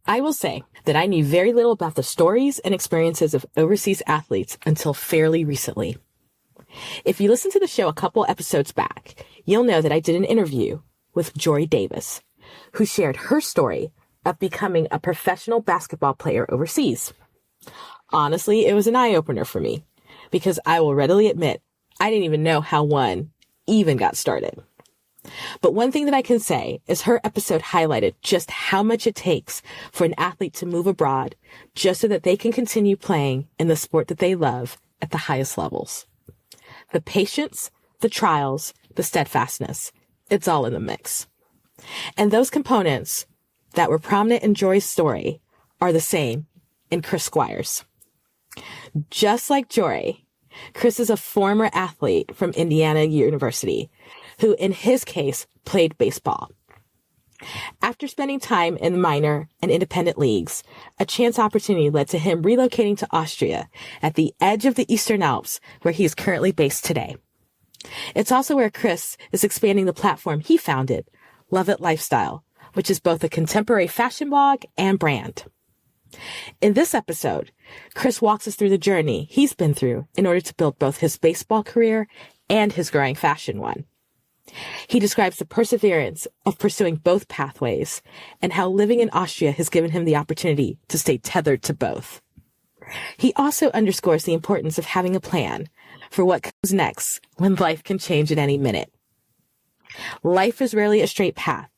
I will say that I knew very little about the stories and experiences of overseas athletes until fairly recently. If you listen to the show a couple episodes back, you'll know that I did an interview with Jory Davis, who shared her story of becoming a professional basketball player overseas. Honestly, it was an eye-opener for me because I will readily admit I didn't even know how one even got started. But one thing that I can say is her episode highlighted just how much it takes for an athlete to move abroad just so that they can continue playing in the sport that they love at the highest levels. The patience, the trials, the steadfastness, it's all in the mix. And those components that were prominent in Jory's story are the same in Chris Squires. Just like Jory, Chris is a former athlete from Indiana University who, in his case, played baseball. After spending time in minor and independent leagues, a chance opportunity led to him relocating to Austria at the edge of the Eastern Alps, where he is currently based today. It's also where Chris is expanding the platform he founded, Luvet Lifestyle, which is both a contemporary fashion blog and brand. In this episode, Chris walks us through the journey he's been through in order to build both his baseball career and his growing fashion one. He describes the perseverance of pursuing both pathways and how living in Austria has given him the opportunity to stay tethered to both. He also underscores the importance of having a plan for what comes next when life can change at any minute. Life is rarely a straight path,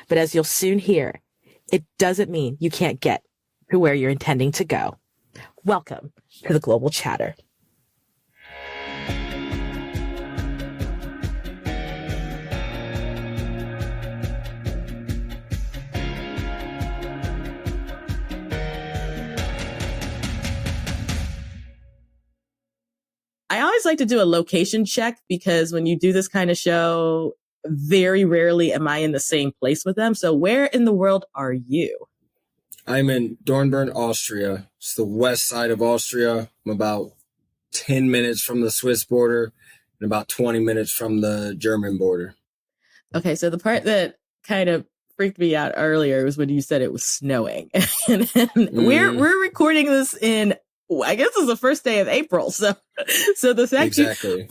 but as you'll soon hear, it doesn't mean you can't get to where you're intending to go. Welcome to the Global Chatter. I always like to do a location check because when you do this kind of show, very rarely am I in the same place with them. So where in the world are you? I'm in Dornbirn, Austria. It's the west side of Austria. I'm about 10 minutes from the Swiss border and about 20 minutes from the German border. Okay, so the part that kind of freaked me out earlier was when you said it was snowing. and we're recording this in, I guess it's the first day of April. So the fact exactly.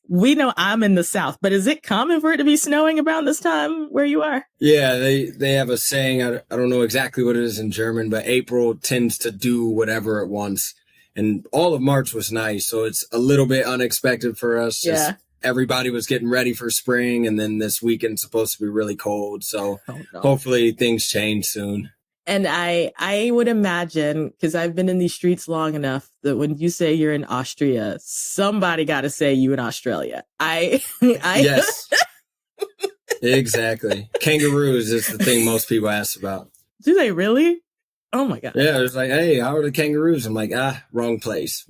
We know I'm in the South, but is it common for it to be snowing around this time where you are? Yeah, they have a saying. I don't know exactly what it is in German, but April tends to do whatever it wants. And all of March was nice. So it's a little bit unexpected for us. Yeah. Everybody was getting ready for spring. And then this weekend's supposed to be really cold. So hopefully things change soon. And I would imagine, because I've been in these streets long enough, that when you say you're in Austria, somebody got to say you in Australia. Yes, exactly. Kangaroos is the thing most people ask about. Do they really? Oh my God. Yeah, it's like, hey, how are the kangaroos? I'm like, wrong place.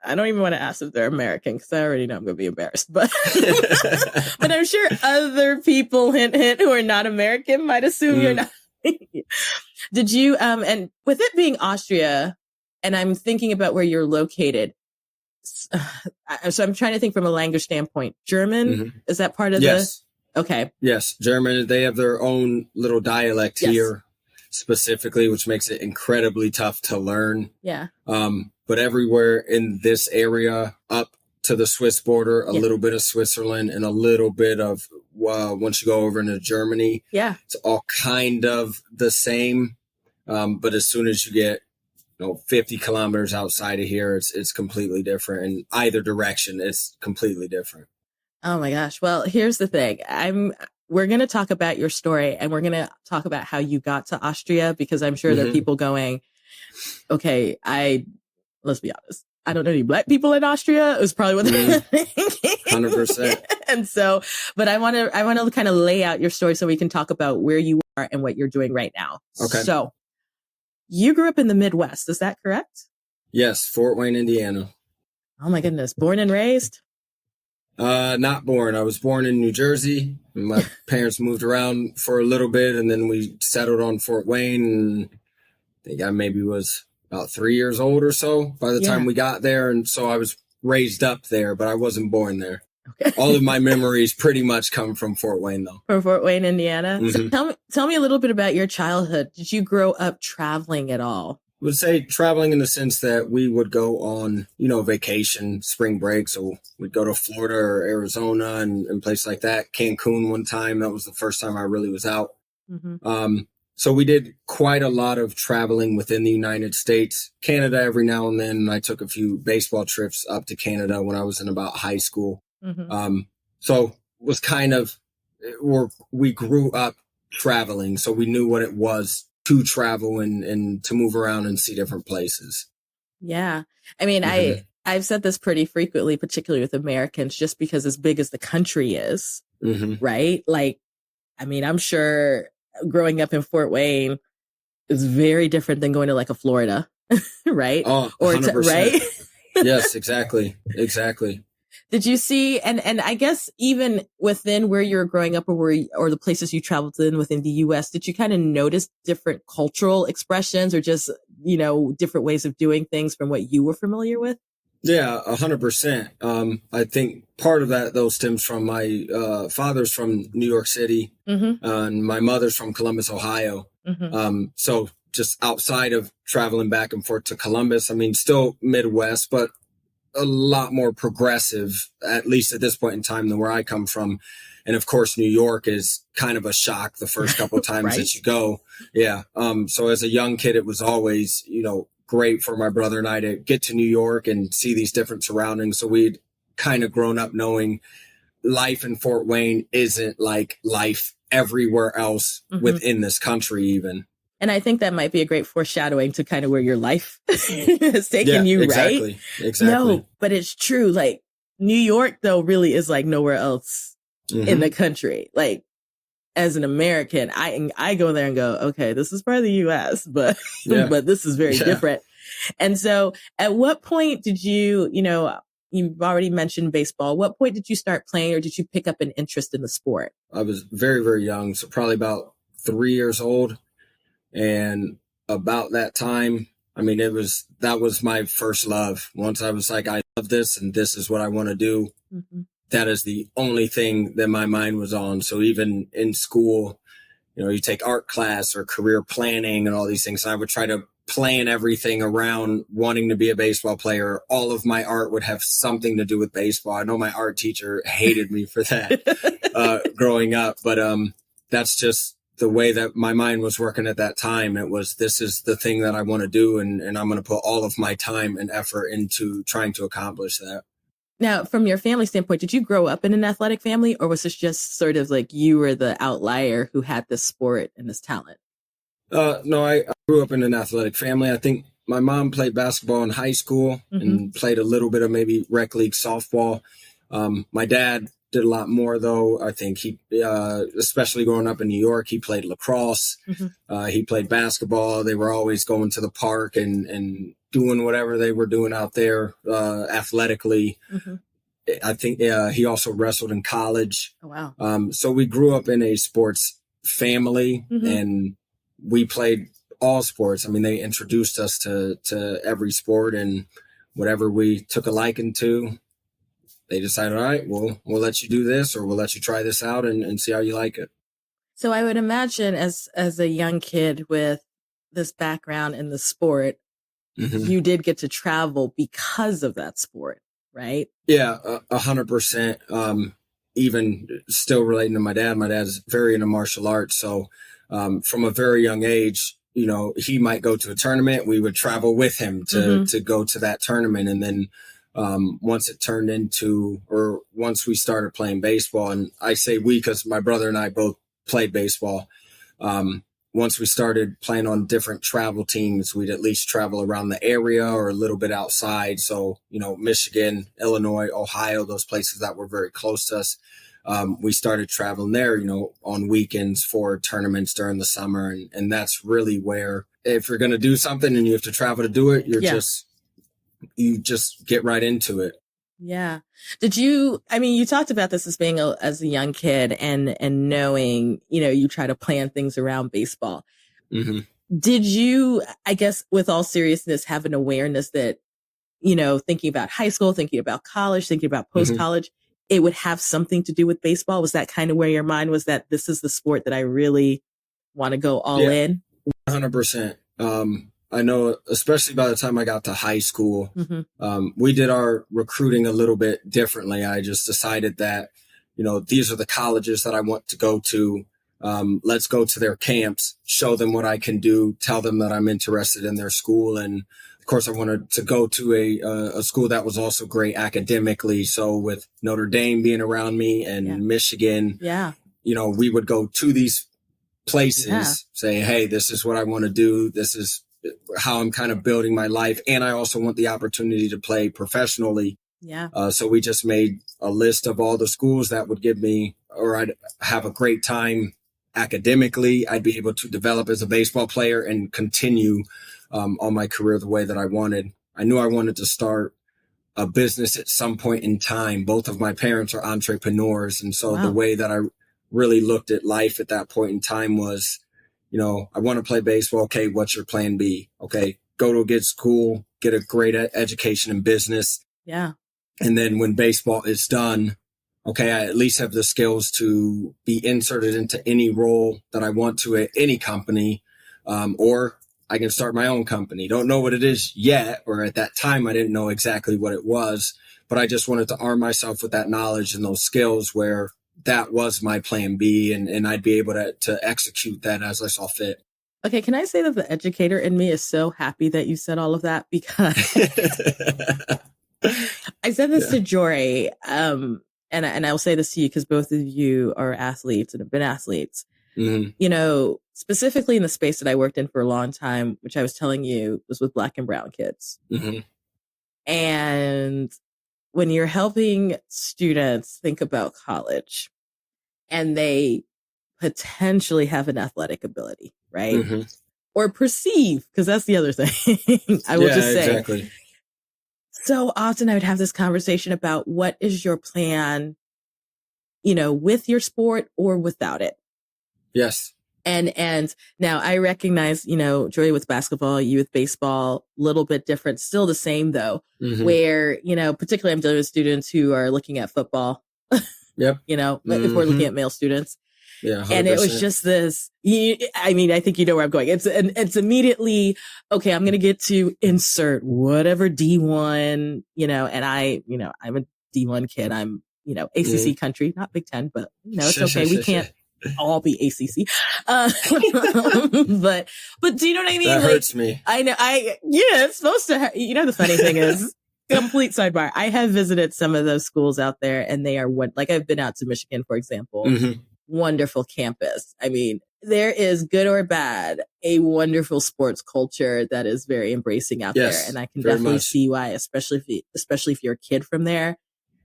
I don't even want to ask if they're American because I already know I'm going to be embarrassed. But but I'm sure other people, hint, hint, who are not American might assume you're not. Did you, and with it being Austria, and I'm thinking about where you're located. So I'm trying to think from a language standpoint. German, is that part of yes. Okay. Yes, German. They have their own little dialect here specifically, which makes it incredibly tough to learn. Yeah. But everywhere in this area up to the Swiss border, a little bit of Switzerland and a little bit of, once you go over into Germany, it's all kind of the same. But as soon as you get, 50 kilometers outside of here, it's completely different. In either direction, it's completely different. Oh my gosh. Well, here's the thing. We're going to talk about your story and we're going to talk about how you got to Austria, because I'm sure there are people going, okay, let's be honest, I don't know any Black people in Austria. It was probably what they're thinking. 100%. And so, but I want to kind of lay out your story so we can talk about where you are and what you're doing right now. Okay. So you grew up in the Midwest. Is that correct? Yes. Fort Wayne, Indiana. Oh my goodness. Born and raised? Not born. I was born in New Jersey. My parents moved around for a little bit and then we settled on Fort Wayne. And I think I maybe was about 3 years old or so by the time we got there. And so I was raised up there, but I wasn't born there. Okay. All of my memories pretty much come from Fort Wayne, though. From Fort Wayne, Indiana. Mm-hmm. So tell me a little bit about your childhood. Did you grow up traveling at all? I would say traveling in the sense that we would go on, vacation, spring break. So we'd go to Florida or Arizona and places like that. Cancun one time. That was the first time I really was out. Mm-hmm. So we did quite a lot of traveling within the United States, Canada every now and then. I took a few baseball trips up to Canada when I was in about high school. Mm-hmm. So was kind of, we grew up traveling. So we knew what it was to travel and to move around and see different places. Yeah. I mean, mm-hmm. I've said this pretty frequently, particularly with Americans, just because as big as the country is, mm-hmm. right? Like, I mean, I'm sure growing up in Fort Wayne is very different than going to like a Florida, right? Oh, 100%. Right? Yes, exactly. Exactly. Did you see, and I guess even within where you're growing up or the places you traveled in within the U.S., did you kind of notice different cultural expressions or just, different ways of doing things from what you were familiar with? Yeah, 100%. I think part of that, though, stems from my father's from New York City, mm-hmm. And my mother's from Columbus, Ohio. Mm-hmm. So just outside of traveling back and forth to Columbus, I mean, still Midwest, but a lot more progressive, at least at this point in time, than where I come from. And of course, New York is kind of a shock the first couple of times right. that you go. Yeah. So as a young kid, it was always, great for my brother and I to get to New York and see these different surroundings. So we'd kind of grown up knowing life in Fort Wayne isn't like life everywhere else mm-hmm. within this country even. And I think that might be a great foreshadowing to kind of where your life has taken you, exactly, right? Exactly. No, but it's true. Like New York, though, really is like nowhere else mm-hmm. in the country. Like as an American, I go there and go, okay, this is part of the U.S., but but this is very different. And so, at what point did you, you've already mentioned baseball. What point did you start playing, or did you pick up an interest in the sport? I was very, very young, so probably about 3 years old. And about that time, I mean, that was my first love. Once I was like, I love this and this is what I want to do. Mm-hmm. That is the only thing that my mind was on. So even in school, you take art class or career planning and all these things. And I would try to plan everything around wanting to be a baseball player. All of my art would have something to do with baseball. I know my art teacher hated me for that growing up, but that's just the way that my mind was working at that time. It was, this is the thing that I want to do. And I'm going to put all of my time and effort into trying to accomplish that. Now, from your family standpoint, did you grow up in an athletic family, or was this just sort of like you were the outlier who had this sport and this talent? No, I grew up in an athletic family. I think my mom played basketball in high school mm-hmm. and played a little bit of maybe rec league softball. My dad did a lot more, though. I think he, especially growing up in New York, he played lacrosse. Mm-hmm. He played basketball. They were always going to the park and doing whatever they were doing out there athletically. Mm-hmm. I think he also wrestled in college. Oh, wow. So we grew up in a sports family mm-hmm. and we played all sports. I mean, they introduced us to every sport, and whatever we took a liking to, they decided, all right, we'll let you do this, or we'll let you try this out and see how you like it. So I would imagine as a young kid with this background in the sport, mm-hmm. you did get to travel because of that sport, right? Yeah, 100%. Even still relating to my dad's very into martial arts. So from a very young age, he might go to a tournament. We would travel with him to go to that tournament. And then once it turned into, or once we started playing baseball, and I say we because my brother and I both played baseball. Once we started playing on different travel teams, we'd at least travel around the area or a little bit outside. So, Michigan, Illinois, Ohio, those places that were very close to us. We started traveling there, on weekends for tournaments during the summer. And that's really where, if you're going to do something and you have to travel to do it, you just get right into it. Yeah. You talked about this as being as a young kid and knowing, you try to plan things around baseball. Mm-hmm. Did you, I guess, with all seriousness, have an awareness that, thinking about high school, thinking about college, thinking about post-college, it would have something to do with baseball? Was that kind of where your mind was, that this is the sport that I really want to go all in? 100%. I know, especially by the time I got to high school, we did our recruiting a little bit differently. I just decided that, these are the colleges that I want to go to. Let's go to their camps, show them what I can do, tell them that I'm interested in their school. And of course, I wanted to go to a school that was also great academically. So with Notre Dame being around me and Michigan, we would go to these places, say, hey, this is what I want to do. This is how I'm kind of building my life. And I also want the opportunity to play professionally. So we just made a list of all the schools that would give me, or I'd have a great time academically. I'd be able to develop as a baseball player and continue on my career the way that I wanted. I knew I wanted to start a business at some point in time. Both of my parents are entrepreneurs. And so the way that I really looked at life at that point in time was, I want to play baseball. Okay, what's your plan B? Okay, go to a good school, get a great education in business. And then when baseball is done, okay, I at least have the skills to be inserted into any role that I want to at any company, or I can start my own company. Don't know what it is yet, or at that time, I didn't know exactly what it was, but I just wanted to arm myself with that knowledge and those skills where that was my plan B, and I'd be able to execute that as I saw fit. Okay, can I say that the educator in me is so happy that you said all of that? Because I said this to Jory, and I'll say this to you because both of you are athletes and have been athletes. Specifically in the space that I worked in for a long time, which I was telling you was with Black and brown kids. And when you're helping students think about college and they potentially have an athletic ability, right? Or perceive, because that's the other thing. I will just say. Exactly. So often I would have this conversation about what is your plan, with your sport or without it. Yes. And now I recognize, Joy with basketball, you with baseball, a little bit different, still the same though, where, particularly I'm dealing with students who are looking at football, if we're looking at male students. Yeah. 100%. And it was just this, I think you know where I'm going. It's immediately, okay, I'm going to get to insert whatever D1, and I'm a D1 kid. I'm, ACC country, not Big Ten, but it's okay. We can't all be ACC. But do you know what I mean? That hurts me. I know. It's supposed to, the funny thing is, complete sidebar. I have visited some of those schools out there and they are I've been out to Michigan, for example, wonderful campus. I mean, there is good or bad, a wonderful sports culture that is very embracing out there. And I can definitely see why, especially if you're a kid from there.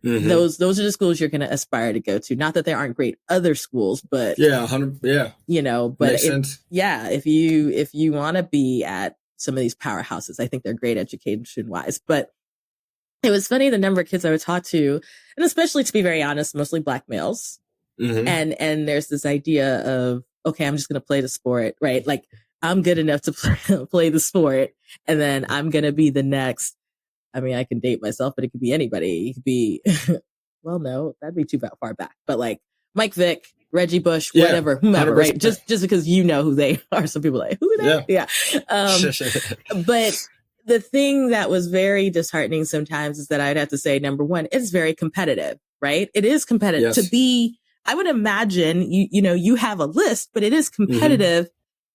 Those are the schools you're going to aspire to go to. Not that there aren't great other schools, but but makes sense. If you want to be at some of these powerhouses, I think they're great education wise. But it was funny the number of kids I would talk to, and especially to be very honest, mostly Black males. And there's this idea of, okay, I'm just going to play the sport, right? Like I'm good enough to play the sport, and then I'm going to be the next. I mean, I can date myself, but it could be anybody. It could be, well, no, that'd be too far back. But like Mike Vick, Reggie Bush, whatever, whomever, 100%. Right? Just because you know who they are. Some people are like, who are they? Yeah. But the thing that was very disheartening sometimes is that I'd have to say, number one, it's very competitive, right? It is competitive to be, I would imagine you have a list, but it is competitive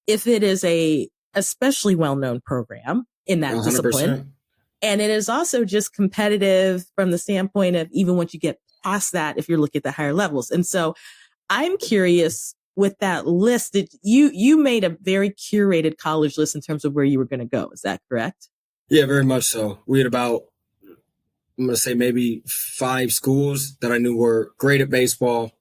if it is a especially well-known program in that 100%. Discipline. And it is also just competitive from the standpoint of even once you get past that, if you're looking at the higher levels. And so I'm curious with that list that you made a very curated college list in terms of where you were going to go. Is that correct? Yeah, very much so. We had about, I'm going to say maybe 5 schools that I knew were great at baseball,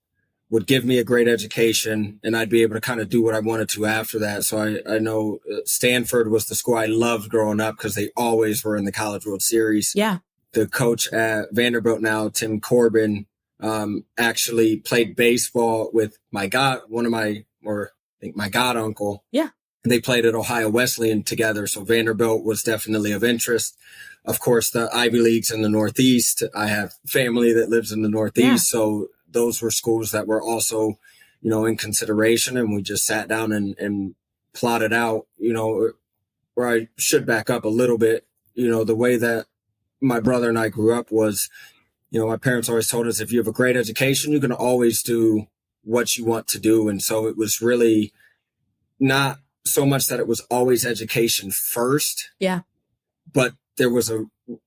would give me a great education, and I'd be able to kind of do what I wanted to after that. So I know Stanford was the school I loved growing up because they always were in the College World Series. Yeah. The coach at Vanderbilt now, Tim Corbin, actually played baseball with my god uncle. Yeah. They played at Ohio Wesleyan together. So Vanderbilt was definitely of interest. of course, the Ivy Leagues in the Northeast. I have family that lives in the Northeast. So those were schools that were also, in consideration. And we just sat down and plotted out, where I should back up a little bit. The way that my brother and I grew up was, my parents always told us, if you have a great education, you can always do what you want to do. And so it was really not so much that it was always education first. Yeah. But there was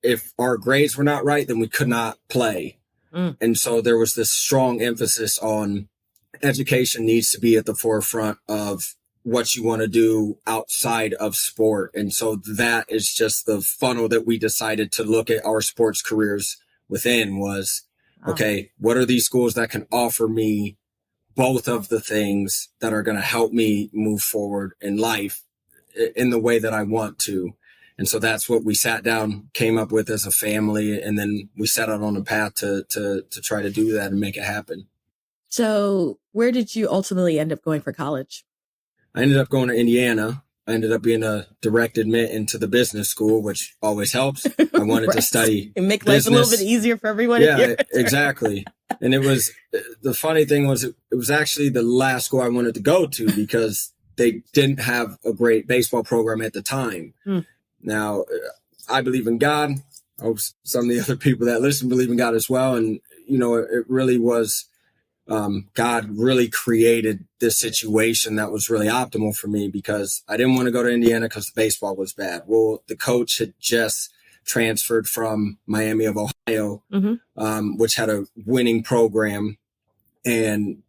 if our grades were not right, then we could not play. And so there was this strong emphasis on education needs to be at the forefront of what you want to do outside of sport. And so that is just the funnel that we decided to look at our sports careers within was, okay, what are these schools that can offer me both of the things that are going to help me move forward in life in the way that I want to? And so that's what we sat down, came up with as a family. And then we set out on a path to try to do that and make it happen. So where did you ultimately end up going for college? I ended up going to Indiana. I ended up being a direct admit into the business school, which always helps. I wanted to study and make life a little bit easier for everyone. Yeah, exactly. And it was, the funny thing was, it was actually the last school I wanted to go to because they didn't have a great baseball program at the time. Now, I believe in God. I hope some of the other people that listen believe in God as well. And, it really was, God really created this situation that was really optimal for me because I didn't want to go to Indiana because the baseball was bad. Well, the coach had just transferred from Miami of Ohio, which had a winning program. And,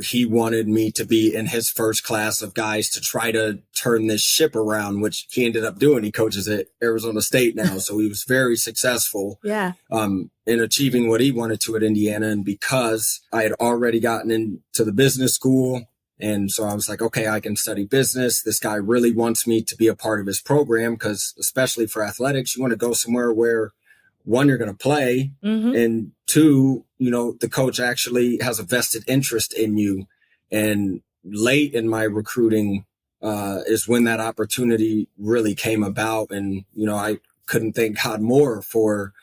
he wanted me to be in his first class of guys to try to turn this ship around, which he ended up doing. He coaches at Arizona State now. So he was very successful in achieving what he wanted to at Indiana. And because I had already gotten into the business school, and so I was like, okay, I can study business. This guy really wants me to be a part of his program because especially for athletics, you want to go somewhere where one, you're going to play, and two, the coach actually has a vested interest in you. And late in my recruiting is when that opportunity really came about. And, I couldn't thank God more for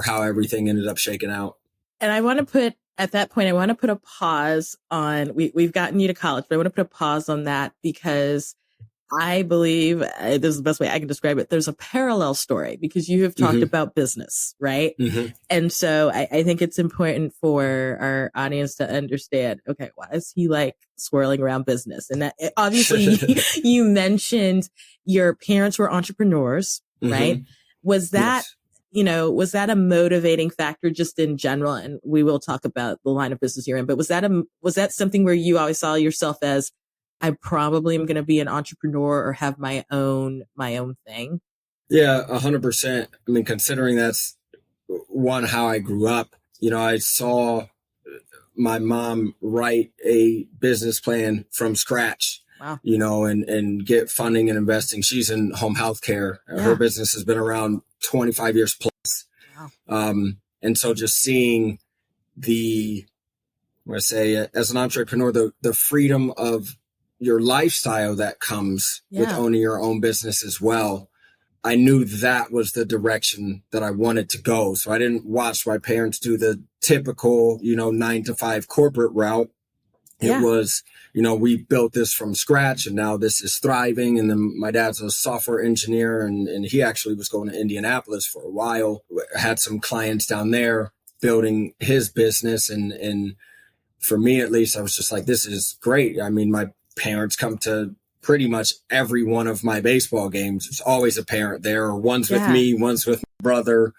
how everything ended up shaking out. And I want to put a pause on, we've gotten you to college, but I want to put a pause on that because I believe this is the best way I can describe it. There's a parallel story because you have talked about business, right? And so I think it's important for our audience to understand, okay, why is he like swirling around business? And that obviously you mentioned your parents were entrepreneurs, right? Was that, was that a motivating factor just in general? And we will talk about the line of business you're in, but was that something where you always saw yourself as, I probably am going to be an entrepreneur or have my own thing? Yeah, 100%. I mean, considering that's how I grew up, I saw my mom write a business plan from scratch, and get funding and investing. She's in home health care. Her business has been around 25 years plus. And so just seeing as an entrepreneur, the freedom of your lifestyle that comes with owning your own business as well. I knew that was the direction that I wanted to go. So I didn't watch my parents do the typical, 9-to-5 corporate route. It was, we built this from scratch and now this is thriving. And then my dad's a software engineer and he actually was going to Indianapolis for a while, had some clients down there building his business. And for me, at least, I was just like, this is great. I mean, my parents come to pretty much every one of my baseball games. There's always a parent there, or one's with me, one's with my brother.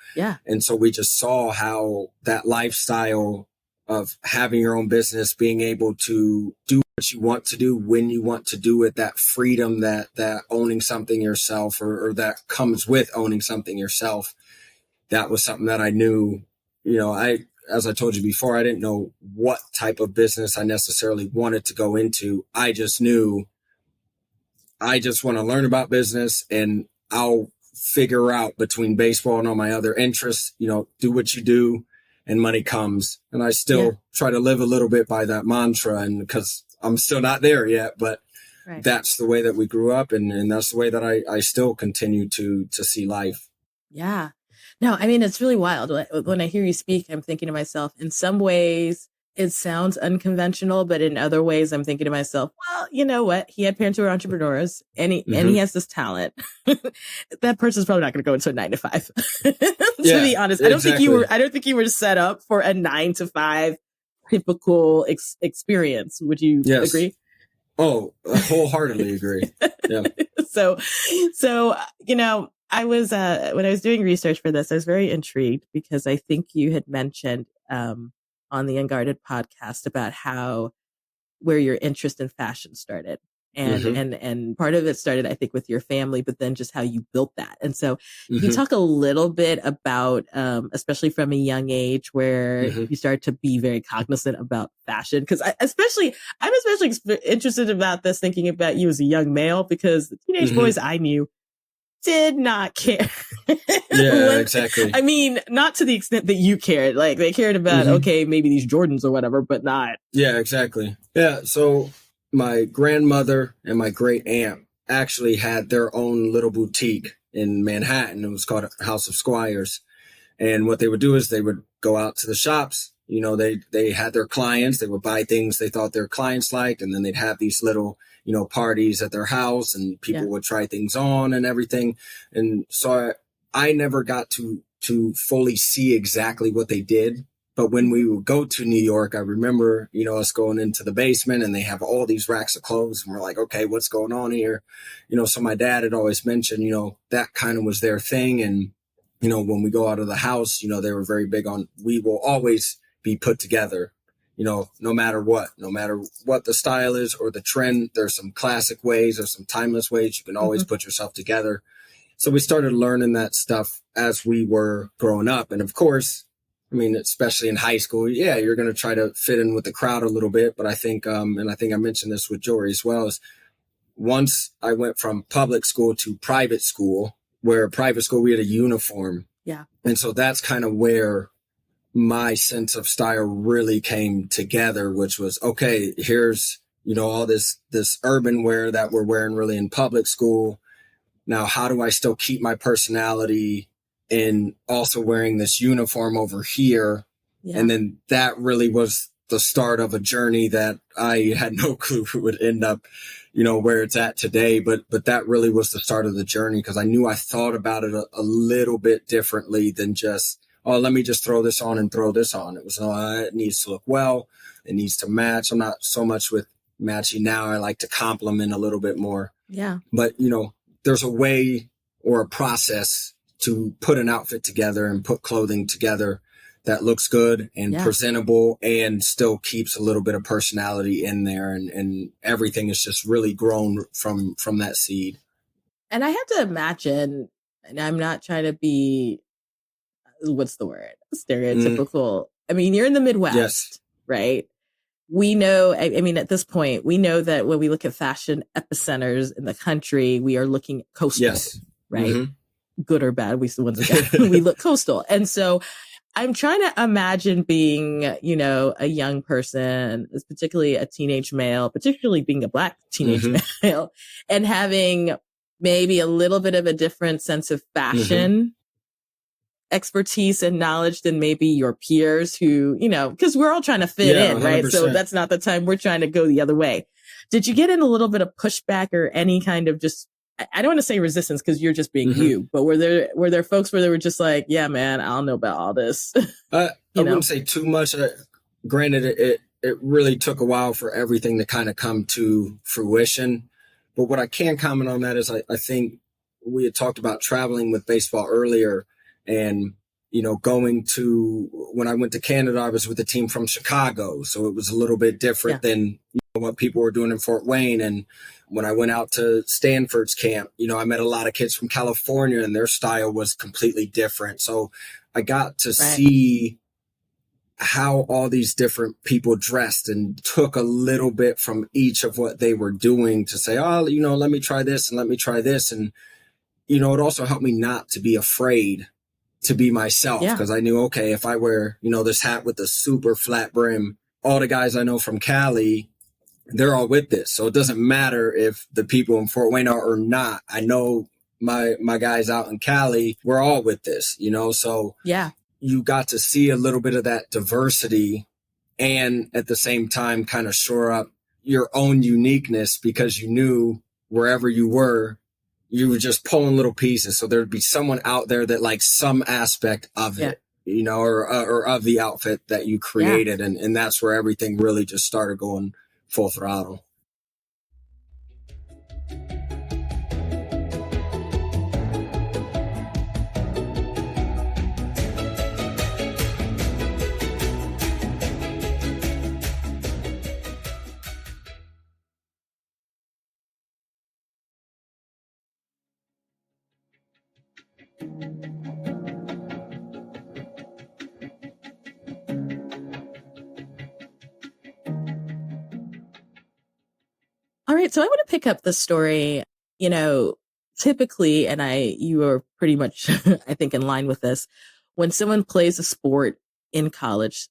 And so we just saw how that lifestyle of having your own business, being able to do what you want to do when you want to do it, that freedom that owning something yourself or that comes with owning something yourself, that was something that I knew, as I told you before, I didn't know what type of business I necessarily wanted to go into. I just knew I just want to learn about business and I'll figure out between baseball and all my other interests, do what you do and money comes. And I still try to live a little bit by that mantra, and because I'm still not there yet, but that's the way that we grew up. And that's the way that I still continue to see life. Yeah. No, I mean, it's really wild. When I hear you speak, I'm thinking to myself, in some ways, it sounds unconventional, but in other ways, I'm thinking to myself, well, you know what? He had parents who were entrepreneurs, and he has this talent. That person's probably not going to go into a 9 to 5. To be honest, I don't think you were set up for a 9 to 5 typical experience. Would you agree? Oh, I wholeheartly agree. Yeah. So, you know, I was, when I was doing research for this, I was very intrigued because I think you had mentioned, on the Unguarded podcast about where your interest in fashion started. And part of it started, I think, with your family, but then just how you built that. And so you talk a little bit about, especially from a young age where you start to be very cognizant about fashion. Cause I'm especially interested about this, thinking about you as a young male, because the teenage boys I knew did not care. Yeah, exactly. I mean, not to the extent that you cared. Like, they cared about, okay, maybe these Jordans or whatever, but not. Yeah, exactly. Yeah. So my grandmother and my great aunt actually had their own little boutique in Manhattan. It was called House of Squires. And what they would do is they would go out to the shops. You know, they had their clients. They would buy things they thought their clients liked. And then they'd have these little, you know, parties at their house, and people would try things on and everything. And so I never got to fully see exactly what they did. But when we would go to New York, I remember, you know, us going into the basement and they have all these racks of clothes, and we're like, okay, what's going on here? You know, so my dad had always mentioned, you know, that kind of was their thing. And, you know, when we go out of the house, you know, they were very big on, we will always be put together, you know, no matter what the style is or the trend. There's some classic ways, there's some timeless ways. You can always put yourself together. So we started learning that stuff as we were growing up. And of course, I mean, especially in high school, you're going to try to fit in with the crowd a little bit. But I think, and I think I mentioned this with Jory as well, is once I went from public school to private school, where private school, we had a uniform. Yeah. And so that's kind of where my sense of style really came together, which was, okay, here's, you know, all this urban wear that we're wearing really in public school. Now, how do I still keep my personality in also wearing this uniform over here? Yeah. And then that really was the start of a journey that I had no clue would end up, you know, where it's at today. But that really was the start of the journey, because I knew I thought about it a little bit differently than just, oh, let me just throw this on and throw this on. It was, it needs to look well. It needs to match. I'm not so much with matching now. I like to complement a little bit more. Yeah. But, you know, there's a way or a process to put an outfit together and put clothing together that looks good and presentable and still keeps a little bit of personality in there. And everything is just really grown from that seed. And I have to imagine, and I'm not trying to be, what's the word? Stereotypical. I mean, you're in the Midwest, right? We know, I mean, at this point, we know that when we look at fashion epicenters in the country, we are looking coastal, right? Good or bad, we look coastal. And so I'm trying to imagine being, you know, a young person, particularly a teenage male, particularly being a Black teenage male, and having maybe a little bit of a different sense of fashion expertise and knowledge than maybe your peers who, you know, because we're all trying to fit in, right? 100%. So that's not the time we're trying to go the other way. Did you get in a little bit of pushback or any kind of just, I don't want to say resistance because you're just being you, but were there folks where they were just like, yeah, man, I don't know about all this? I wouldn't say too much. Granted, it really took a while for everything to kind of come to fruition. But what I can comment on that is I think we had talked about traveling with baseball earlier. And, you know, when I went to Canada, I was with a team from Chicago. So it was a little bit different than what people were doing in Fort Wayne. And when I went out to Stanford's camp, you know, I met a lot of kids from California and their style was completely different. So I got to see how all these different people dressed and took a little bit from each of what they were doing to say, oh, you know, let me try this and let me try this. And, you know, it also helped me not to be afraid to be myself, because I knew, okay, if I wear, you know, this hat with the super flat brim, all the guys I know from Cali, they're all with this. So it doesn't matter if the people in Fort Wayne are or not. I know my guys out in Cali, we're all with this, you know? So yeah, you got to see a little bit of that diversity and at the same time kind of shore up your own uniqueness, because you knew wherever you were just pulling little pieces. So there'd be someone out there that likes some aspect of it, you know, or of the outfit that you created. And that's where everything really just started going full throttle. All right. So I want to pick up the story, you know, typically, and you are pretty much, I think, in line with this. When someone plays a sport in college,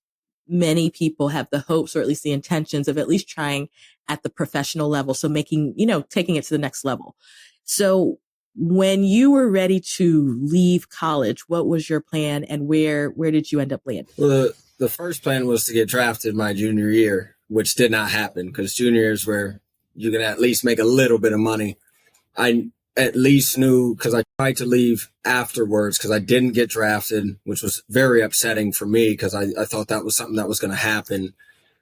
many people have the hopes, or at least the intentions, of at least trying at the professional level. So taking it to the next level. So when you were ready to leave college, what was your plan, and where did you end up landing? Well, the first plan was to get drafted my junior year, which did not happen, because junior year is where you can at least make a little bit of money. I at least knew, because I tried to leave afterwards because I didn't get drafted, which was very upsetting for me, because I thought that was something that was going to happen.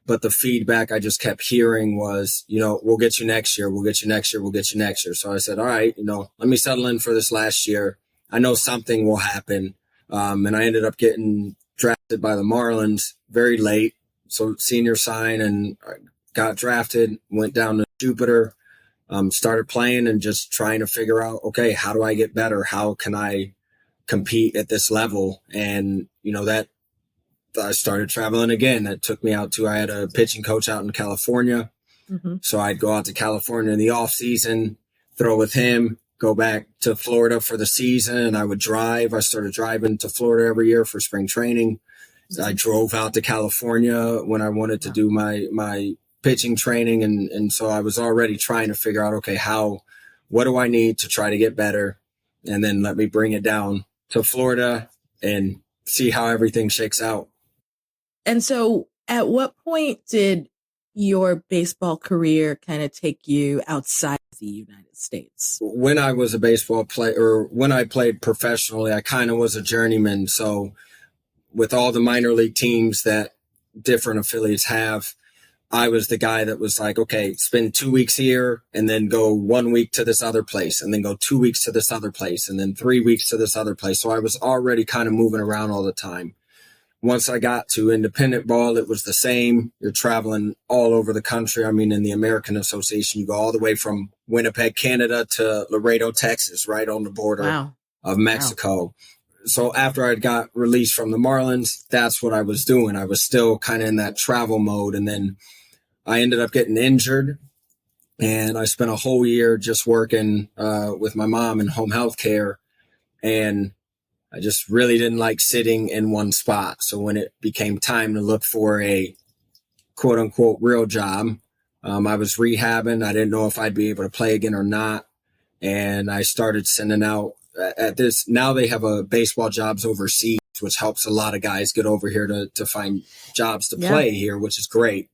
But the feedback I just kept hearing was, you know, we'll get you next year. We'll get you next year. We'll get you next year. So I said, all right, you know, let me settle in for this last year. I know something will happen. And I ended up getting drafted by the Marlins very late. So senior sign, and I got drafted, went down to Jupiter, started playing and just trying to figure out, okay, how do I get better? How can I compete at this level? And, you know, that I started traveling again. That took me out to, I had a pitching coach out in California. Mm-hmm. So I'd go out to California in the off season, throw with him, go back to Florida for the season. And I would drive. I started driving to Florida every year for spring training. Mm-hmm. I drove out to California when I wanted to do my pitching training. And so I was already trying to figure out, okay, what do I need to try to get better? And then let me bring it down to Florida and see how everything shakes out. And so at what point did your baseball career kind of take you outside the United States? When I was a baseball player, or when I played professionally, I kind of was a journeyman. So with all the minor league teams that different affiliates have, I was the guy that was like, okay, spend 2 weeks here and then go 1 week to this other place and then go 2 weeks to this other place and then 3 weeks to this other place. So I was already kind of moving around all the time. Once I got to independent ball, it was the same. You're traveling all over the country. I mean, in the American Association, you go all the way from Winnipeg, Canada to Laredo, Texas, right on the border of Mexico. Wow. So after I got released from the Marlins, that's what I was doing. I was still kind of in that travel mode. And then I ended up getting injured, and I spent a whole year just working with my mom in home health care. And I just really didn't like sitting in one spot. So when it became time to look for a quote unquote real job, I was rehabbing. I didn't know if I'd be able to play again or not. And I started sending out at this. Now they have a baseball jobs overseas, which helps a lot of guys get over here to find jobs to play here, which is great.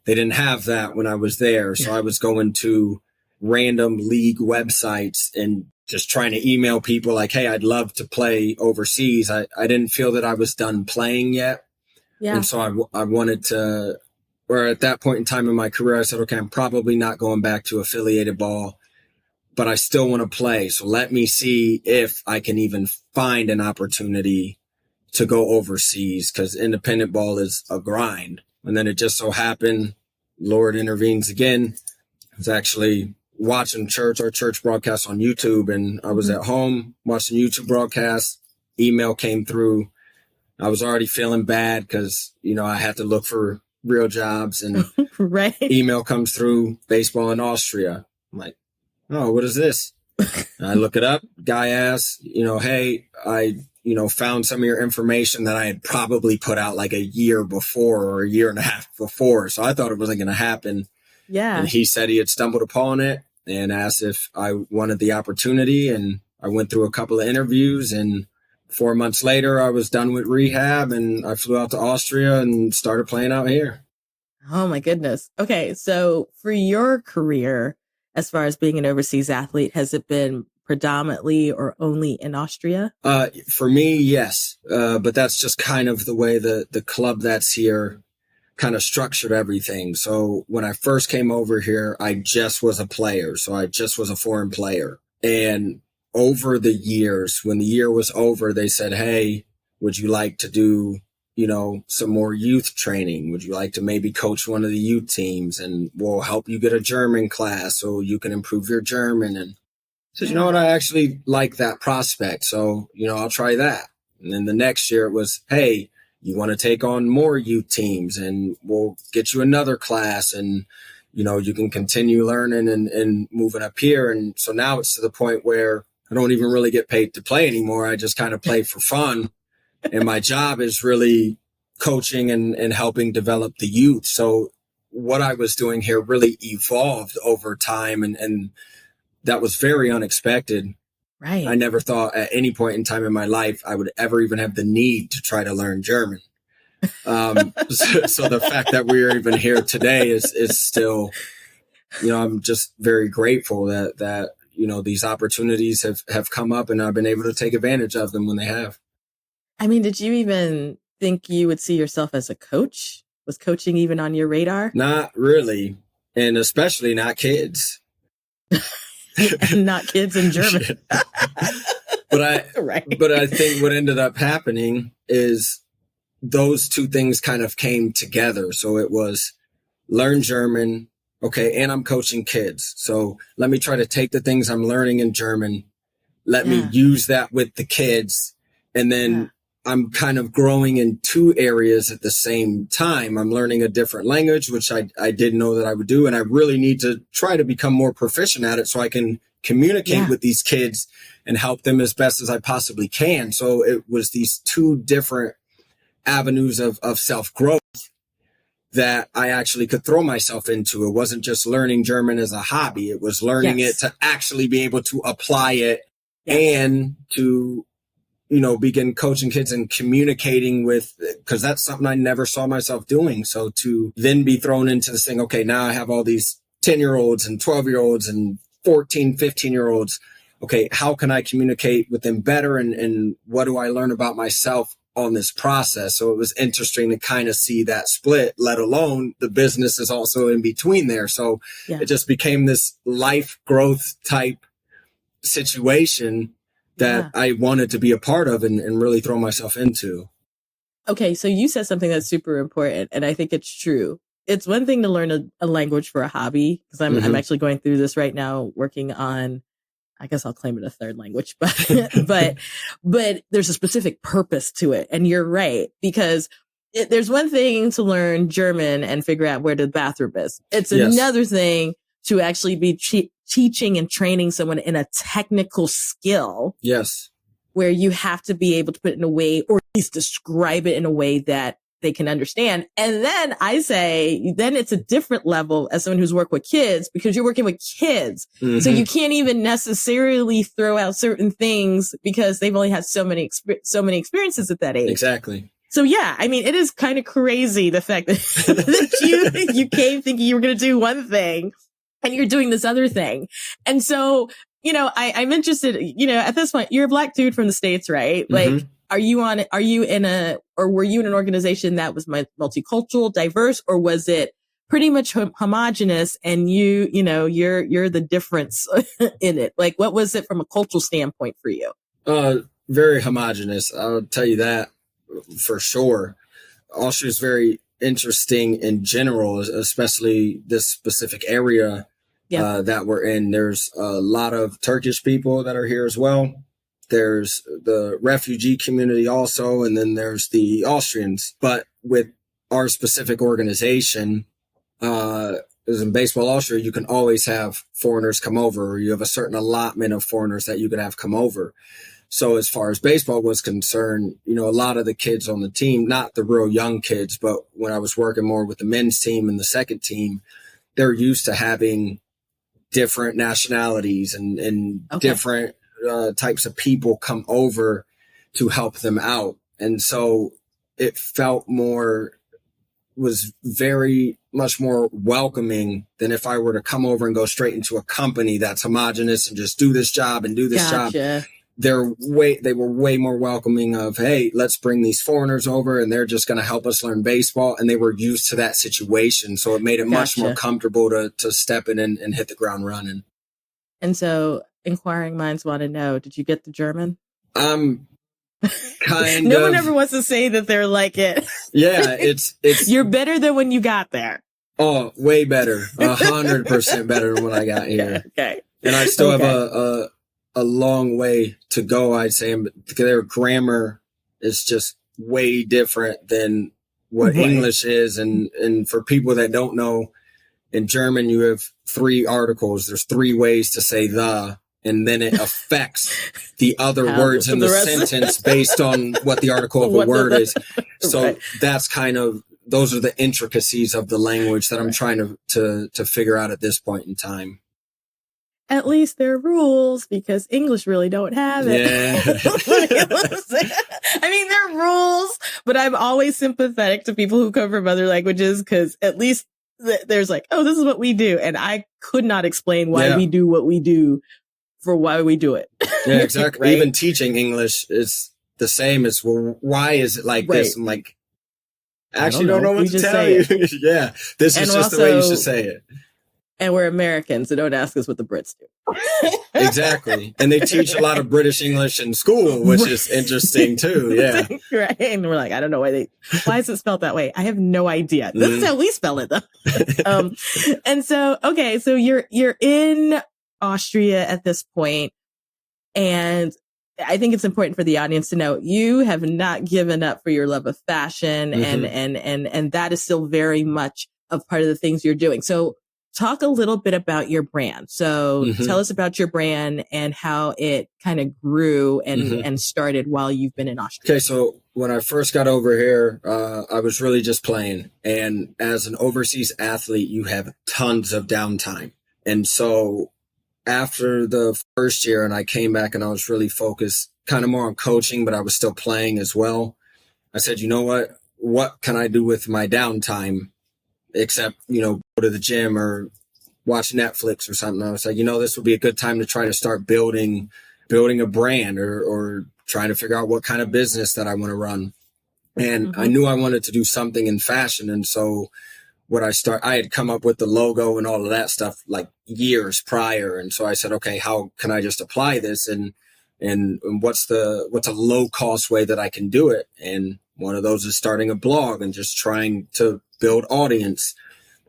They didn't have that when I was there. So I was going to random league websites and just trying to email people like, hey, I'd love to play overseas. I didn't feel that I was done playing yet. Yeah. And so I wanted to, or at that point in time in my career, I said, okay, I'm probably not going back to affiliated ball, but I still want to play. So let me see if I can even find an opportunity to go overseas, because independent ball is a grind. And then it just so happened, Lord intervenes again. I was actually watching our church broadcast on YouTube, and I was at home watching YouTube broadcast. Email came through. I was already feeling bad because, you know, I had to look for real jobs, and right. Email comes through, baseball in Austria. I'm like, oh, what is this? And I look it up. Guy asks, you know, hey, I found some of your information that I had probably put out like a year before or a year and a half before. So I thought it wasn't going to happen. Yeah. And he said he had stumbled upon it and asked if I wanted the opportunity. And I went through a couple of interviews, and 4 months later, I was done with rehab, and I flew out to Austria and started playing out here. Oh, my goodness. Okay, so for your career, as far as being an overseas athlete, has it been predominantly or only in Austria? For me, yes. But that's just kind of the way the club that's here kind of structured everything. So when I first came over here, I just was a player. So I just was a foreign player. And over the years, when the year was over, they said, hey, would you like to do, some more youth training? Would you like to maybe coach one of the youth teams? And we'll help you get a German class so you can improve your German. And I said, you know what? I actually like that prospect. So, I'll try that. And then the next year it was, hey, you want to take on more youth teams, and we'll get you another class, and, you can continue learning and moving up here. And so now it's to the point where I don't even really get paid to play anymore. I just kind of play for fun. And my job is really coaching and helping develop the youth. So what I was doing here really evolved over time, and that was very unexpected. Right. I never thought at any point in time in my life I would ever even have the need to try to learn German. So the fact that we're even here today is still, I'm just very grateful that these opportunities have come up, and I've been able to take advantage of them when they have. I mean, did you even think you would see yourself as a coach? Was coaching even on your radar? Not really. And especially not kids. And not kids in German. But I think what ended up happening is those two things kind of came together. So it was learn German. Okay. And I'm coaching kids. So let me try to take the things I'm learning in German. Let me use that with the kids. And then I'm kind of growing in two areas at the same time. I'm learning a different language, which I didn't know that I would do. And I really need to try to become more proficient at it so I can communicate with these kids and help them as best as I possibly can. So it was these two different avenues of self-growth that I actually could throw myself into. It wasn't just learning German as a hobby. It was learning it to actually be able to apply it and to begin coaching kids and communicating with, because that's something I never saw myself doing. So to then be thrown into this thing, okay, now I have all these 10-year-olds and 12-year-olds and 14, 15-year-olds. Okay, how can I communicate with them better? And what do I learn about myself on this process? So it was interesting to kind of see that split, let alone the business is also in between there. So it just became this life growth type situation that I wanted to be a part of and really throw myself into. Okay, so you said something that's super important, and I think it's true. It's one thing to learn a language for a hobby, because I'm actually going through this right now, working on, I guess I'll claim it a third language, but there's a specific purpose to it. And you're right, because there's one thing to learn German and figure out where the bathroom is. It's another thing to actually be teaching and training someone in a technical skill. Yes. Where you have to be able to put it in a way, or at least describe it in a way that they can understand. And then I say, then it's a different level as someone who's worked with kids, because you're working with kids. Mm-hmm. So you can't even necessarily throw out certain things because they've only had so many experiences at that age. Exactly. So yeah, I mean, it is kind of crazy, the fact that you came thinking you were going to do one thing and you're doing this other thing. And so, I'm interested, at this point, you're a Black dude from the States, right? Mm-hmm. Like, were you in an organization that was multicultural, diverse, or was it pretty much homogenous and you're the difference in it? Like, what was it from a cultural standpoint for you? Very homogenous. I'll tell you that for sure. Austria is very interesting in general, especially this specific area that we're in. There's a lot of Turkish people that are here as well. There's the refugee community also, and then there's the Austrians. But with our specific organization, as in Baseball Austria, you can always have foreigners come over, or you have a certain allotment of foreigners that you can have come over. So as far as baseball was concerned, a lot of the kids on the team, not the real young kids, but when I was working more with the men's team and the second team, they're used to having different nationalities and different types of people come over to help them out. And so it was very much more welcoming than if I were to come over and go straight into a company that's homogenous and just do this job and do this job. They were way more welcoming of, hey, let's bring these foreigners over and they're just going to help us learn baseball. And they were used to that situation. So it made it much more comfortable to step in and hit the ground running. And so inquiring minds want to know, did you get the German? No one ever wants to say that they're like it. Yeah, it's you're better than when you got there. Oh, way better. 100% better than when I got here. Okay. And I still have a long way to go, I'd say. Their grammar is just way different than what English is. And for people that don't know, in German, you have 3 articles. There's 3 ways to say the, and then it affects the other words in the sentence based on what the article of a word is. So that's those are the intricacies of the language that I'm trying to figure out at this point in time. At least there are rules, because English really don't have it. Yeah. I mean, there are rules, but I'm always sympathetic to people who come from other languages, because at least there's like, oh, this is what we do. And I could not explain why we do what we do for why we do it. Yeah, exactly. Right? Even teaching English is the same as, well, why is it like this? I'm like, actually don't know what to tell you. Yeah, this is just the way you should say it. And we're Americans, so don't ask us what the Brits do. Exactly. And they teach a lot of British English in school, which is interesting too. Yeah. Right. And we're like, I don't know why is it spelled that way? I have no idea. This is how we spell it though. And so, okay. So you're in Austria at this point, and I think it's important for the audience to know you have not given up for your love of fashion, and that is still very much a part of the things you're doing. So talk a little bit about your brand. So tell us about your brand and how it kind of grew and started while you've been in Austria. Okay, so when I first got over here, I was really just playing. And as an overseas athlete, you have tons of downtime. And so after the first year, and I came back and I was really focused kind of more on coaching, but I was still playing as well. I said, you know what can I do with my downtime? Except, go to the gym or watch Netflix or something. I was like, this would be a good time to try to start building a brand or trying to figure out what kind of business that I want to run. And I knew I wanted to do something in fashion. And so I had come up with the logo and all of that stuff like years prior. And so I said, okay, how can I just apply this? And what's a low cost way that I can do it? And one of those is starting a blog and just trying to build audience.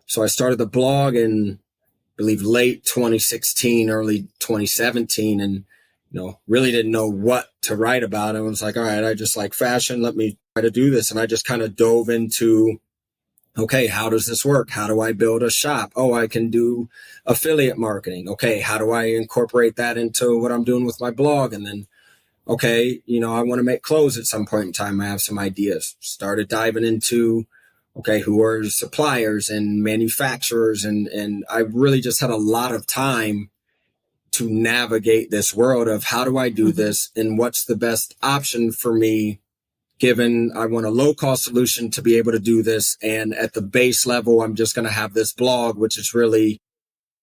So I started the blog in, I believe, late 2016, early 2017, and really didn't know what to write about. I was like, all right, I just like fashion. Let me try to do this. And I just kind of dove into, okay, how does this work? How do I build a shop? Oh, I can do affiliate marketing. Okay, how do I incorporate that into what I'm doing with my blog? And then, okay, I want to make clothes at some point in time. I have some ideas. Started diving into, okay, who are suppliers and manufacturers? And I really just had a lot of time to navigate this world of how do I do this and what's the best option for me, given I want a low cost solution to be able to do this. And at the base level, I'm just going to have this blog, which is really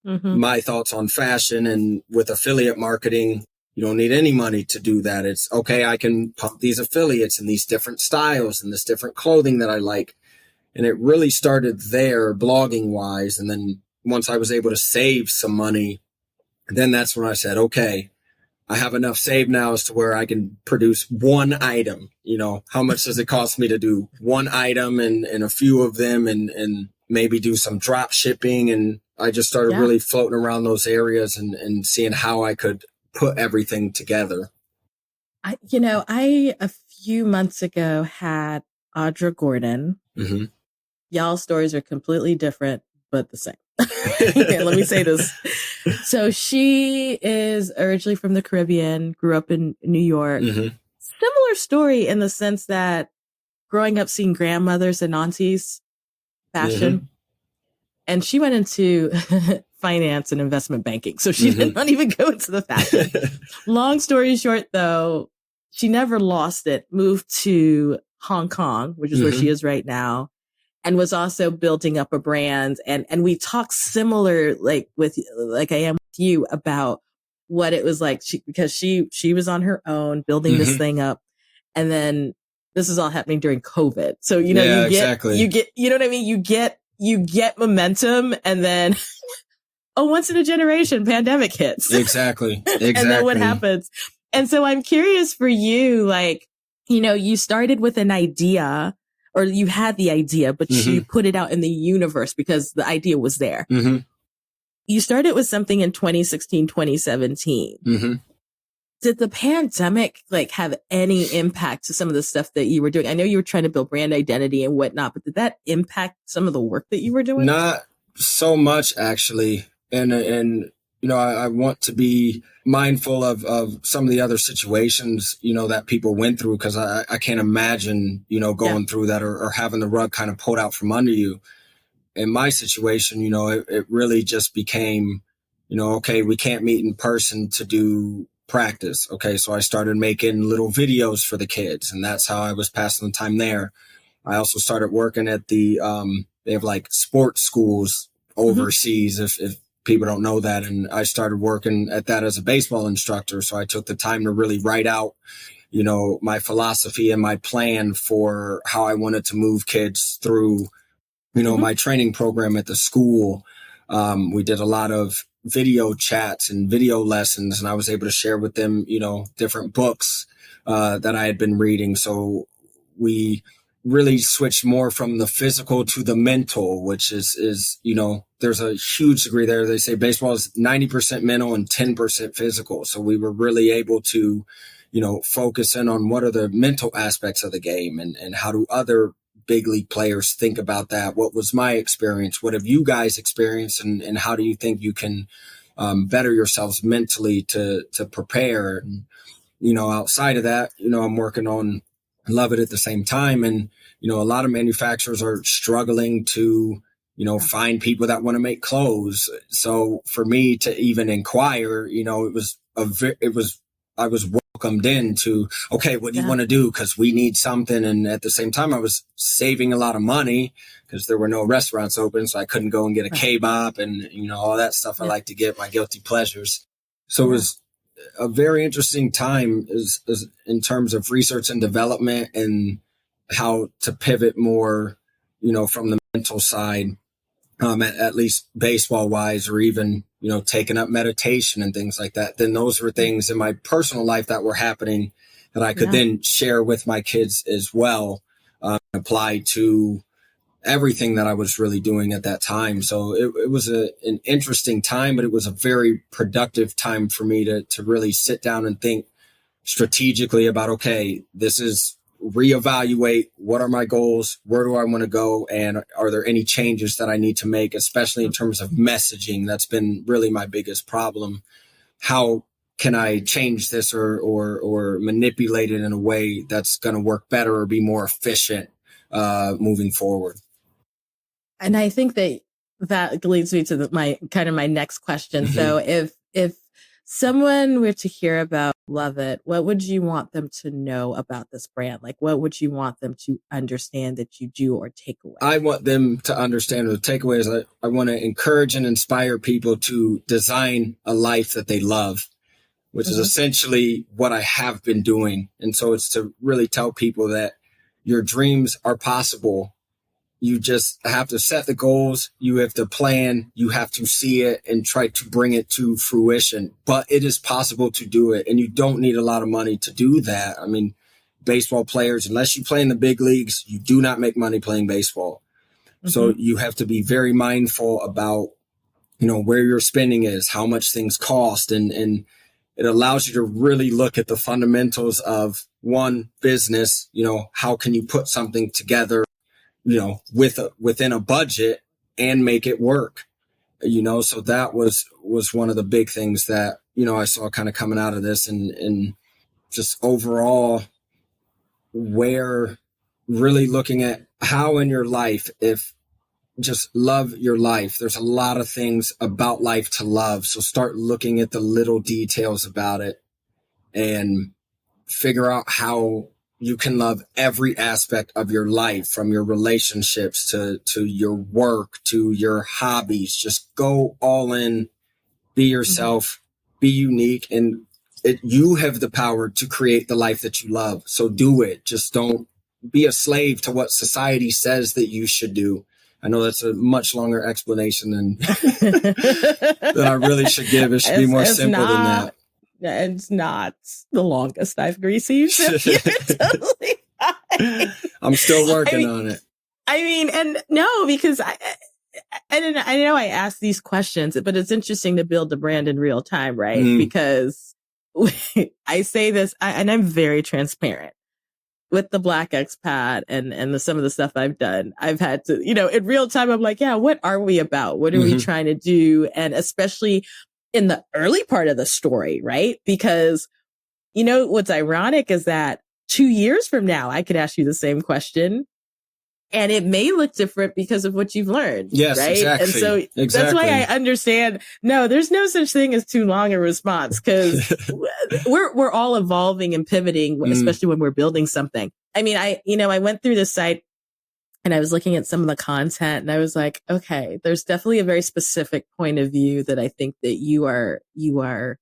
my thoughts on fashion. And with affiliate marketing, you don't need any money to do that. It's okay, I can pump these affiliates and these different styles and this different clothing that I like. And it really started there, blogging wise. And then once I was able to save some money, then that's when I said, okay, I have enough saved now as to where I can produce one item. How much does it cost me to do one item and a few of them and maybe do some drop shipping? And I just started really floating around those areas and seeing how I could put everything together. I a few months ago had Audra Gordon. Y'all's stories are completely different, but the same. Let me say this. So she is originally from the Caribbean, grew up in New York. Similar story in the sense that growing up seeing grandmothers and aunties fashion. And she went into finance and investment banking. So she did not even go into the fashion. Long story short, though, she never lost it, moved to Hong Kong, which is where she is right now, and was also building up a brand. And we talk similar, like I am with you, about what it was like, because she was on her own building this thing up. And then this is all happening during COVID. So, you know, you get, you know what I mean? You get momentum, and then once in a generation pandemic hits. Exactly. And then what happens? And so I'm curious for you, like, you know, you started with an idea, or you had the idea, but you put it out in the universe because the idea was there. You started with something in 2016, 2017. Did the pandemic like have any impact to some of the stuff that you were doing? I know you were trying to build brand identity and whatnot, but did that impact some of the work that you were doing? Not so much, actually. And you know, I want to be mindful of some of the other situations, you know, that people went through, because I can't imagine, you know, going through that or having the rug kind of pulled out from under you. In my situation, you know, it really just became, you know, okay, we can't meet in person to do practice. Okay, so I started making little videos for the kids, and that's how I was passing the time there. I also started working at the, they have like sports schools overseas, if people don't know that. And I started working at that as a baseball instructor. So I took the time to really write out, you know, my philosophy and my plan for how I wanted to move kids through, you know, my training program at the school. We did a lot of video chats and video lessons, and I was able to share with them, you know, different books that I had been reading. So we really switched more from the physical to the mental, which is, you know, there's a huge degree there. They say baseball is 90% mental and 10% physical. So we were really able to, you know, focus in on what are the mental aspects of the game, and how do other big league players think about that? What was my experience? What have you guys experienced? And how do you think you can better yourselves mentally to prepare? And, you know, outside of that, you know, I'm working on Luvet at the same time. And, you know, a lot of manufacturers are struggling to, you know, find people that want to make clothes. So for me to even inquire, you know, I was welcomed into, okay, what do you want to do? Because we need something. And at the same time, I was saving a lot of money because there were no restaurants open. So I couldn't go and get a K-bop and, you know, all that stuff I like to get, my guilty pleasures. So it was a very interesting time is in terms of research and development, and how to pivot more, you know, from the mental side, at least baseball wise, or even, you know, taking up meditation and things like that. Then those were things in my personal life that were happening that I could then share with my kids as well, apply to everything that I was really doing at that time. So it was an interesting time, but it was a very productive time for me to really sit down and think strategically about, okay, this is reevaluate, what are my goals, where do I want to go, and are there any changes that I need to make, especially in terms of messaging. That's been really my biggest problem. How can I change this or manipulate it in a way that's going to work better or be more efficient moving forward? And I think that leads me to my next question. So if someone were to hear about Luvet, what would you want them to know about this brand? Like, what would you want them to understand that you do or take away? I want them to understand, or the takeaway is I want to encourage and inspire people to design a life that they love, which is essentially what I have been doing. And so it's to really tell people that your dreams are possible. You just have to set the goals. You have to plan. You have to see it and try to bring it to fruition. But it is possible to do it. And you don't need a lot of money to do that. I mean, baseball players, unless you play in the big leagues, you do not make money playing baseball. So you have to be very mindful about, you know, where your spending is, how much things cost. And it allows you to really look at the fundamentals of one business. You know, how can you put something together, you know, within a budget and make it work, you know? So that was one of the big things that, you know, I saw kind of coming out of this, and just overall where really looking at how in your life, if just love your life. There's a lot of things about life to love. So start looking at the little details about it and figure out how you can love every aspect of your life, from your relationships to your work, to your hobbies. Just go all in, be yourself, be unique, and you have the power to create the life that you love. So do it. Just don't be a slave to what society says that you should do. I know that's a much longer explanation than I really should give. It should be more simple than that. It's not the longest I've received. So you're totally fine. I'm still working on it. I mean, and no, because I know I ask these questions, but it's interesting to build the brand in real time, right? Because I say this, and I'm very transparent with the Black expat and some of the stuff I've done. I've had to, in real time, I'm like, yeah, what are we about? What are we trying to do? And especially in the early part of the story, right? Because, what's ironic is that 2 years from now, I could ask you the same question and it may look different because of what you've learned. Yes, right? Exactly. And so that's why I understand. No, there's no such thing as too long a response, because we're all evolving and pivoting, especially when we're building something. I mean, I went through this site and I was looking at some of the content and I was like, okay, there's definitely a very specific point of view that I think that you are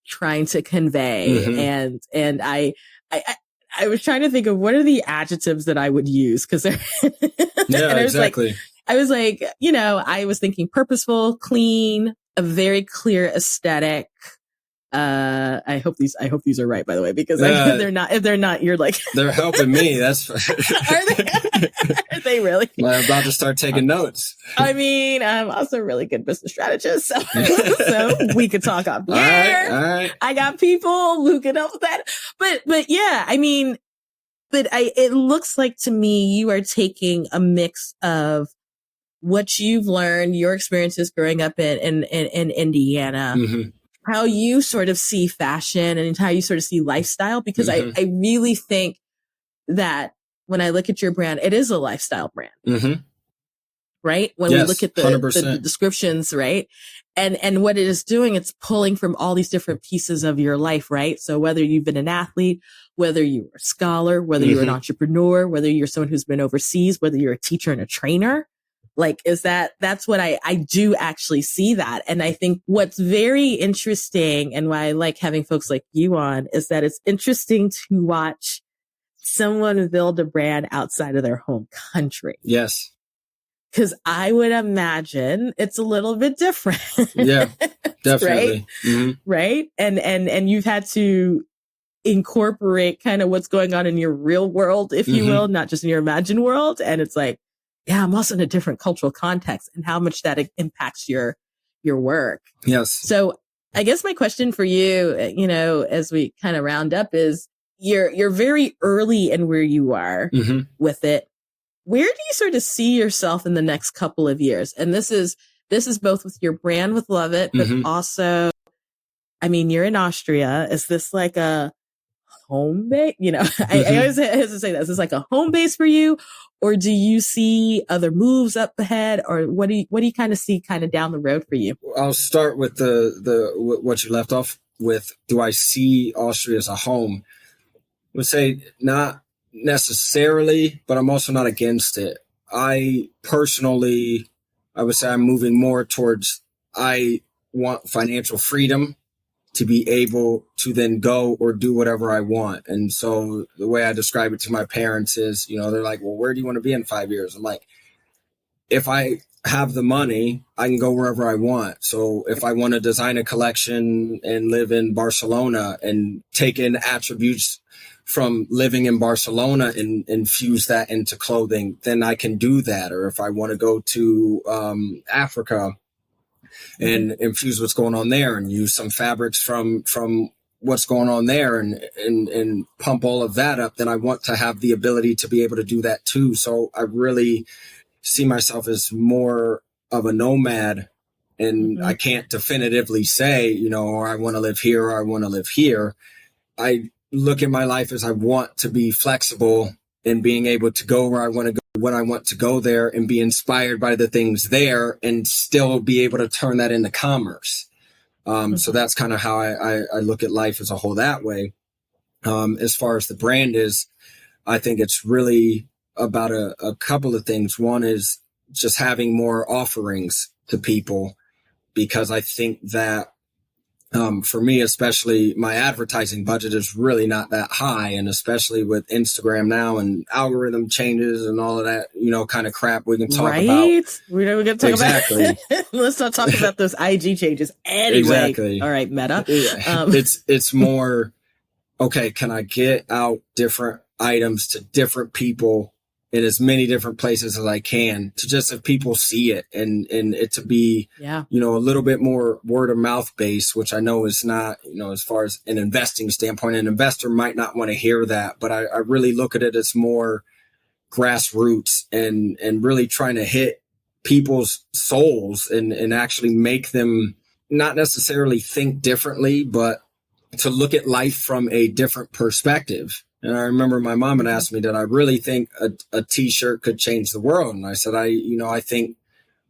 trying to convey. And I was trying to think of what are the adjectives that I would use, because exactly. I was like, I was thinking purposeful, clean, a very clear aesthetic. I hope these are right, by the way, because if they're not, you're like, they're helping me. That's are they really? I'm about to start taking notes. I mean, I'm also a really good business strategist, so we could talk off the air. All right. I got people who can help with that. But yeah, I mean, it looks like to me you are taking a mix of what you've learned, your experiences growing up in Indiana, how you sort of see fashion and how you sort of see lifestyle, because I really think that when I look at your brand, it is a lifestyle brand, right? When we look at the descriptions, right? And what it is doing, it's pulling from all these different pieces of your life, right? So whether you've been an athlete, whether you're a scholar, whether you're an entrepreneur, whether you're someone who's been overseas, whether you're a teacher and a trainer, like, that's what I do actually see that. And I think what's very interesting and why I like having folks like you on is that it's interesting to watch someone build a brand outside of their home country. Yes. Because I would imagine it's a little bit different. Yeah, definitely. Right? Right. And you've had to incorporate kind of what's going on in your real world, if you will, not just in your imagined world. And it's like, yeah, I'm also in a different cultural context and how much that impacts your work. Yes. So I guess my question for you, as we kind of round up is you're very early in where you are with it. Where do you sort of see yourself in the next couple of years? And this is both with your brand with Luvet, but also, I mean, you're in Austria. Is this like a home base? I always have to say that. Is this like a home base for you? Or do you see other moves up ahead, or what do you kind of see kind of down the road for you? I'll start with the what you left off with. Do I see Austria as a home? I would say not necessarily, but I'm also not against it. I personally, I would say I'm moving more towards, I want financial freedom to be able to then go or do whatever I want. And so the way I describe it to my parents is, they're like, well, where do you want to be in 5 years? I'm like, if I have the money, I can go wherever I want. So if I want to design a collection and live in Barcelona and take in attributes from living in Barcelona and infuse that into clothing, then I can do that. Or if I want to go to Africa and infuse what's going on there and use some fabrics from what's going on there and pump all of that up, then I want to have the ability to be able to do that too. So I really see myself as more of a nomad, and I can't definitively say, or I want to live here or I want to live here. I look at my life as I want to be flexible and being able to go where I want to go when I want to go there and be inspired by the things there and still be able to turn that into commerce. So that's kind of how I look at life as a whole that way. As far as the brand is, I think it's really about a couple of things. One is just having more offerings to people, because I think that for me, especially, my advertising budget is really not that high. And especially with Instagram now and algorithm changes and all of that, kind of crap we can talk about. We know we're going to talk about. Let's not talk about those IG changes anyway. Exactly. All right, Meta. It's more, okay, can I get out different items to different people in as many different places as I can, to just if people see it and it to be, a little bit more word of mouth based, which I know is not, as far as an investing standpoint, an investor might not want to hear that, but I really look at it as more grassroots and really trying to hit people's souls and actually make them not necessarily think differently, but to look at life from a different perspective. And I remember my mom had asked me, did I really think a t-shirt could change the world? And I said, I think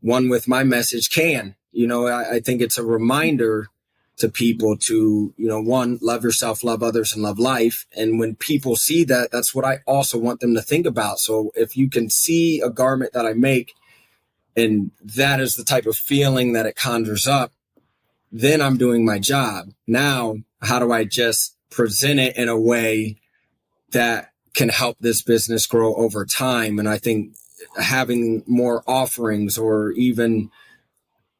one with my message can. I think it's a reminder to people to, one, love yourself, love others, and love life. And when people see that, that's what I also want them to think about. So if you can see a garment that I make, and that is the type of feeling that it conjures up, then I'm doing my job. Now, how do I just present it in a way that can help this business grow over time? And I think having more offerings, or even,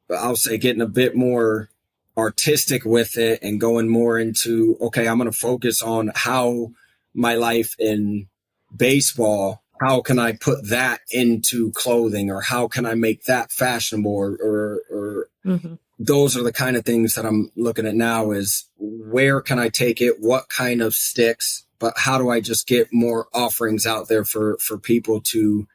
I'll say, getting a bit more artistic with it and going more into, okay, I'm going to focus on how my life in baseball, how can I put that into clothing, or how can I make that fashionable, or those are the kind of things that I'm looking at now, is where can I take it? What kind of sticks? But how do I just get more offerings out there for people to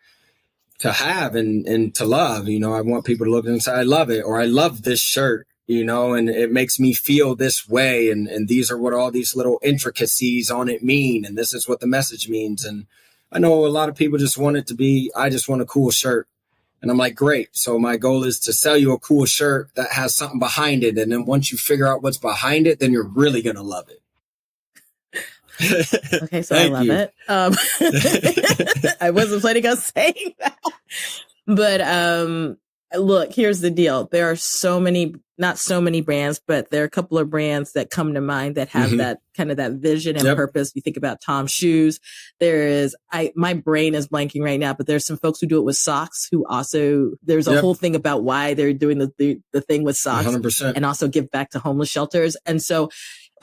have and to love? I want people to look and say, I love it, or I love this shirt, and it makes me feel this way. And these are what all these little intricacies on it mean. And this is what the message means. And I know a lot of people just want it to be, I just want a cool shirt. And I'm like, great. So my goal is to sell you a cool shirt that has something behind it. And then once you figure out what's behind it, then you're really going to love it. Okay, so I love it. I wasn't planning on saying that. But look, here's the deal. There are not so many brands, but there are a couple of brands that come to mind that have that kind of that vision and purpose. You think about Tom's shoes. My brain is blanking right now, but there's some folks who do it with socks who also, there's a whole thing about why they're doing the thing with socks 100%. And also give back to homeless shelters. And so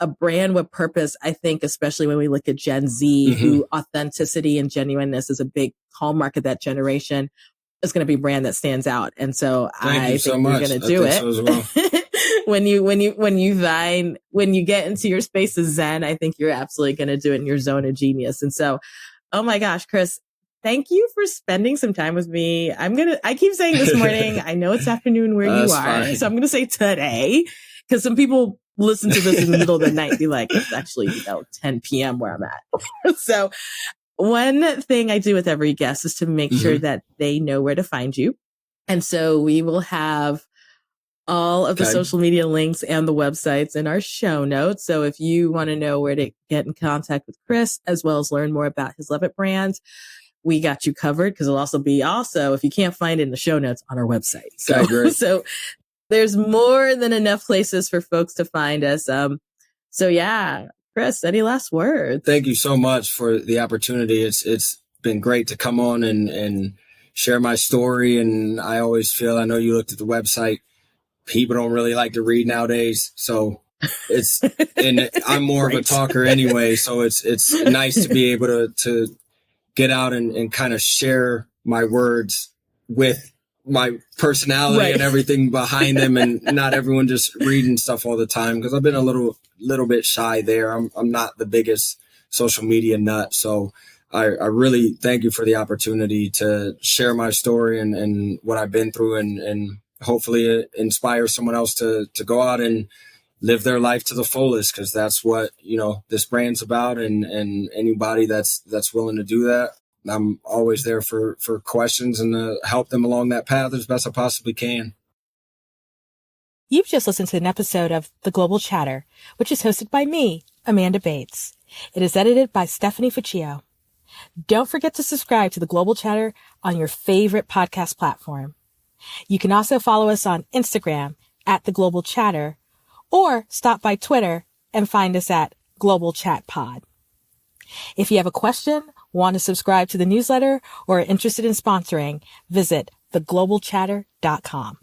a brand with purpose, I think, especially when we look at Gen Z, who authenticity and genuineness is a big hallmark of that generation, is going to be a brand that stands out. And so I think we're going to do it. So as well. when you get into your space of Zen, I think you're absolutely going to do it in your zone of genius. And so, oh my gosh, Chris, thank you for spending some time with me. I keep saying this morning, I know it's afternoon where you are. Fine. So I'm going to say today, because some people listen to this in the middle of the night and be like, it's actually 10 p.m. where I'm at. So one thing I do with every guest is to make sure that they know where to find you. And so we will have all of the social media links and the websites in our show notes. So if you want to know where to get in contact with Chris, as well as learn more about his Love It brand, we got you covered, because it'll also be if you can't find it in the show notes, on our website. So there's more than enough places for folks to find us. So yeah, Chris, any last words? Thank you so much for the opportunity. It's been great to come on and share my story. And I always feel, I know you looked at the website, people don't really like to read nowadays. So and I'm more of a talker anyway. So it's nice to be able to get out and kind of share my words with my personality and everything behind them, and not everyone just reading stuff all the time, because I've been a little bit shy there. I'm not the biggest social media nut. So I really thank you for the opportunity to share my story and what I've been through, and hopefully it inspires someone else to go out and live their life to the fullest, because that's what, this brand's about. And anybody that's willing to do that, I'm always there for questions and to help them along that path as best I possibly can. You've just listened to an episode of The Global Chatter, which is hosted by me, Amanda Bates. It is edited by Stephanie Fuccio. Don't forget to subscribe to The Global Chatter on your favorite podcast platform. You can also follow us on Instagram at The Global Chatter, or stop by Twitter and find us at Global Chat Pod. If you have a question, want to subscribe to the newsletter, or are interested in sponsoring, visit theglobalchatter.com.